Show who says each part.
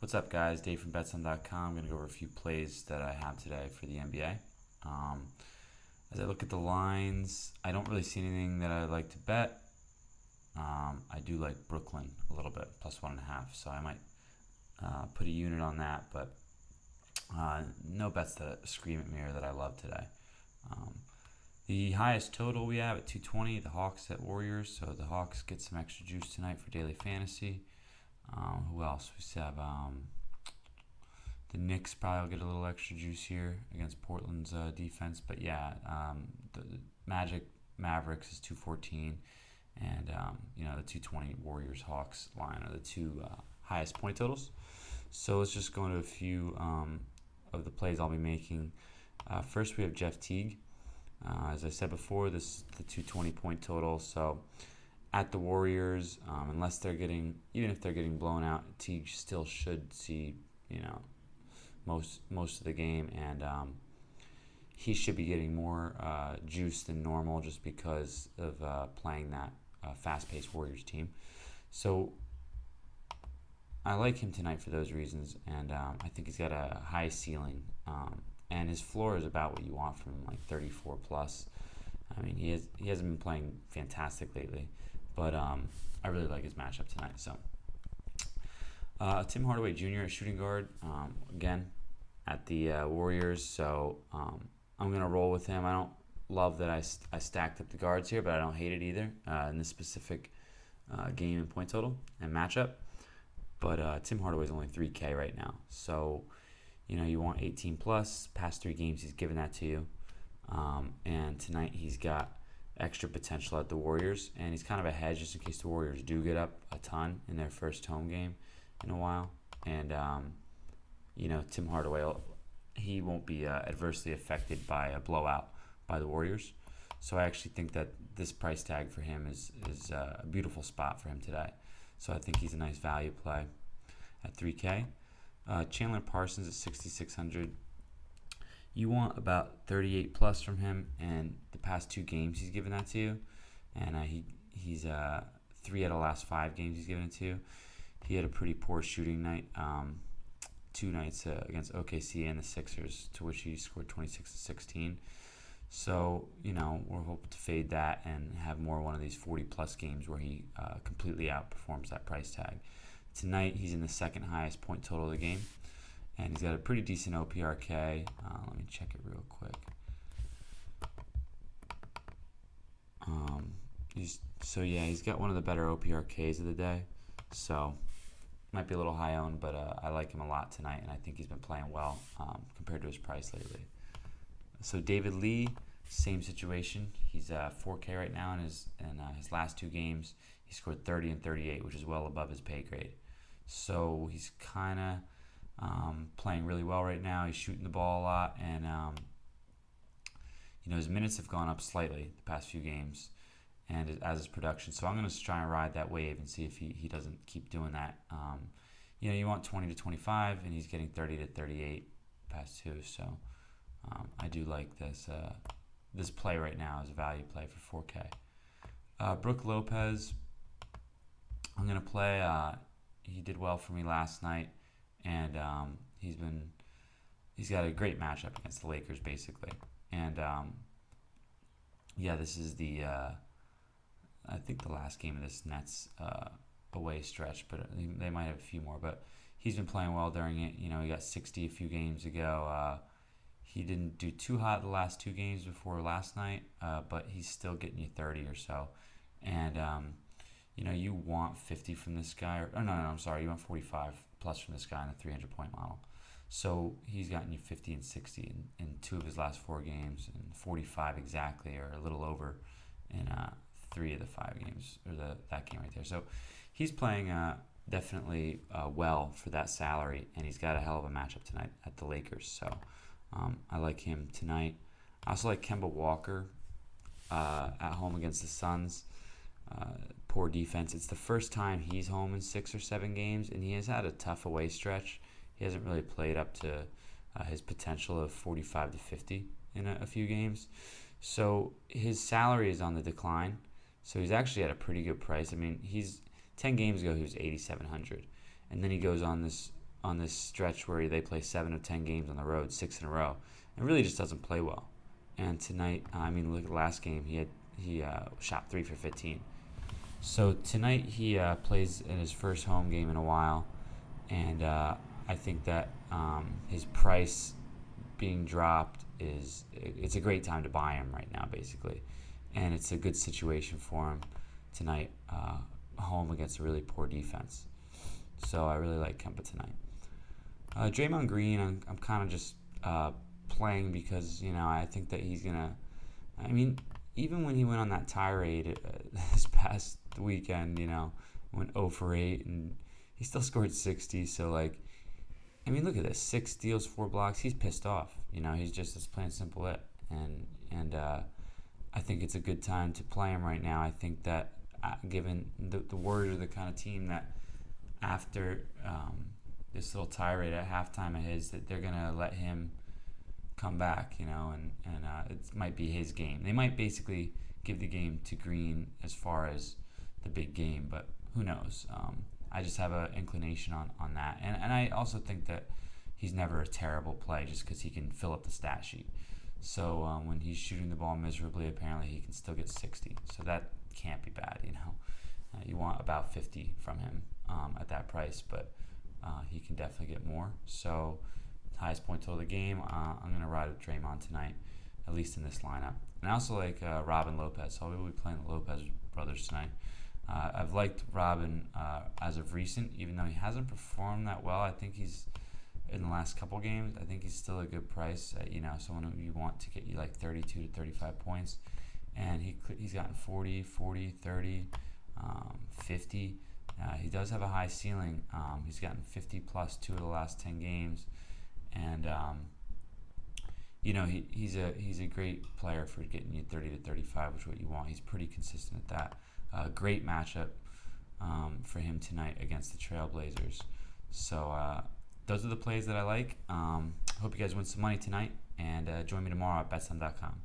Speaker 1: What's up, guys? Dave from betsson.com. I'm going to go over a few plays that I have today for the NBA. As I look at the lines, I don't really see anything that I like to bet. I do like Brooklyn a little bit, +1.5, so I might put a unit on that, but no bets that scream at me or that I love today. The highest total we have at 220, the Hawks at Warriors, so the Hawks get some extra juice tonight for daily fantasy. Who else? We have the Knicks probably will get a little extra juice here against Portland's defense. But yeah, the Magic Mavericks is 214, and the 220 Warriors Hawks line are the two highest point totals. So let's just go into a few of the plays I'll be making. First, we have Jeff Teague. As I said before, this is the 220 point total. So at the Warriors, unless they're getting, even if they're getting blown out, Teague still should see, most of the game, and he should be getting more juice than normal just because of playing that fast-paced Warriors team. So I like him tonight for those reasons, and I think he's got a high ceiling, and his floor is about what you want from him, like 34 plus. I mean, he hasn't been playing fantastic lately, but I really like his matchup tonight. So Tim Hardaway Jr. at shooting guard, again, at the Warriors. So I'm going to roll with him. I don't love that I stacked up the guards here, but I don't hate it either in this specific game and point total and matchup. But Tim Hardaway's only 3K right now. So, you want 18 plus. Past 3 games, he's given that to you. And tonight he's got extra potential at the Warriors, and he's kind of a hedge just in case the Warriors do get up a ton in their first home game in a while. And Tim Hardaway, he won't be adversely affected by a blowout by the Warriors. So I actually think that this price tag for him is a beautiful spot for him today. So I think he's a nice value play at 3K. Chandler Parsons at 6,600. You want about 38 plus from him, and the past 2 games he's given that to you, and he's 3 out of the last 5 games he's given it to you. He had a pretty poor shooting night, 2 nights against OKC and the Sixers, to which he scored 26 to 16. So we're hoping to fade that and have more one of these 40 plus games where he completely outperforms that price tag. Tonight he's in the second highest point total of the game, and he's got a pretty decent OPRK. Let me check it real quick. He's got one of the better OPRKs of the day. So might be a little high owned, but I like him a lot tonight, and I think he's been playing well compared to his price lately. So David Lee, same situation. He's 4K right now in his last 2 games. He scored 30 and 38, which is well above his pay grade. So he's kind of playing really well right now. He's shooting the ball a lot, and his minutes have gone up slightly the past few games, and as his production. So I'm going to try and ride that wave and see if he doesn't keep doing that. You want 20 to 25, and he's getting 30 to 38 past 2. So I do like this play right now as a value play for 4K. Brook Lopez, I'm going to play. He did well for me last night, and he's got a great matchup against the Lakers, basically. And this is I think the last game of this Nets away stretch, but they might have a few more. But he's been playing well during it. He got 60 a few games ago. He didn't do too hot the last 2 games before last night, but he's still getting you 30 or so. And you want 50 from this guy. You want 45 plus from this guy in the 300-point model. So he's gotten you 50 and 60 in 2 of his last 4 games, and 45 exactly, or a little over, in 3 of the 5 games, or that game right there. So he's playing definitely well for that salary, and he's got a hell of a matchup tonight at the Lakers. So I like him tonight. I also like Kemba Walker at home against the Suns. Poor defense. It's the first time he's home in 6 or 7 games, and he has had a tough away stretch. He hasn't really played up to his potential of 45 to 50 in a few games. So his salary is on the decline. So he's actually at a pretty good price. I mean, 10 games ago he was 8,700, and then he goes on this on this stretch where they play 7 of 10 games on the road, 6 in a row, and really just doesn't play well. And tonight, I mean, look at the last game. He shot 3 for 15. So tonight he plays in his first home game in a while, and I think that his price being dropped it's a great time to buy him right now, basically, and it's a good situation for him tonight, home against a really poor defense. So I really like Kemba tonight. Draymond Green, I'm kind of just playing because I think that he's gonna. I mean, even when he went on that tirade this past weekend, went 0 for 8, and he still scored 60. So I mean, look at this: 6 steals, 4 blocks. He's pissed off. He's just as plain and simple it. And I think it's a good time to play him right now. I think that given the Warriors are the kind of team that after this little tirade at halftime of his, that they're gonna let him come back, and it might be his game. They might basically give the game to Green as far as the big game, but who knows? I just have an inclination on that, and I also think that he's never a terrible play just because he can fill up the stat sheet. So when he's shooting the ball miserably, apparently he can still get 60. So that can't be bad, you want about 50 from him at that price, but he can definitely get more. So highest point total of the game, I'm going to ride with Draymond tonight, at least in this lineup. And I also like Robin Lopez, so we'll be playing the Lopez brothers tonight. I've liked Robin as of recent, even though he hasn't performed that well. I think he's, in the last couple games, I think he's still a good price. Someone who you want to get you 32 to 35 points. And he's gotten 40, 30, 50. He does have a high ceiling. He's gotten 50 plus 2 of the last 10 games. And he's a great player for getting you 30 to 35, which is what you want. He's pretty consistent at that. Great matchup for him tonight against the Trailblazers. So those are the plays that I like. Hope you guys win some money tonight, and join me tomorrow at betsam.com.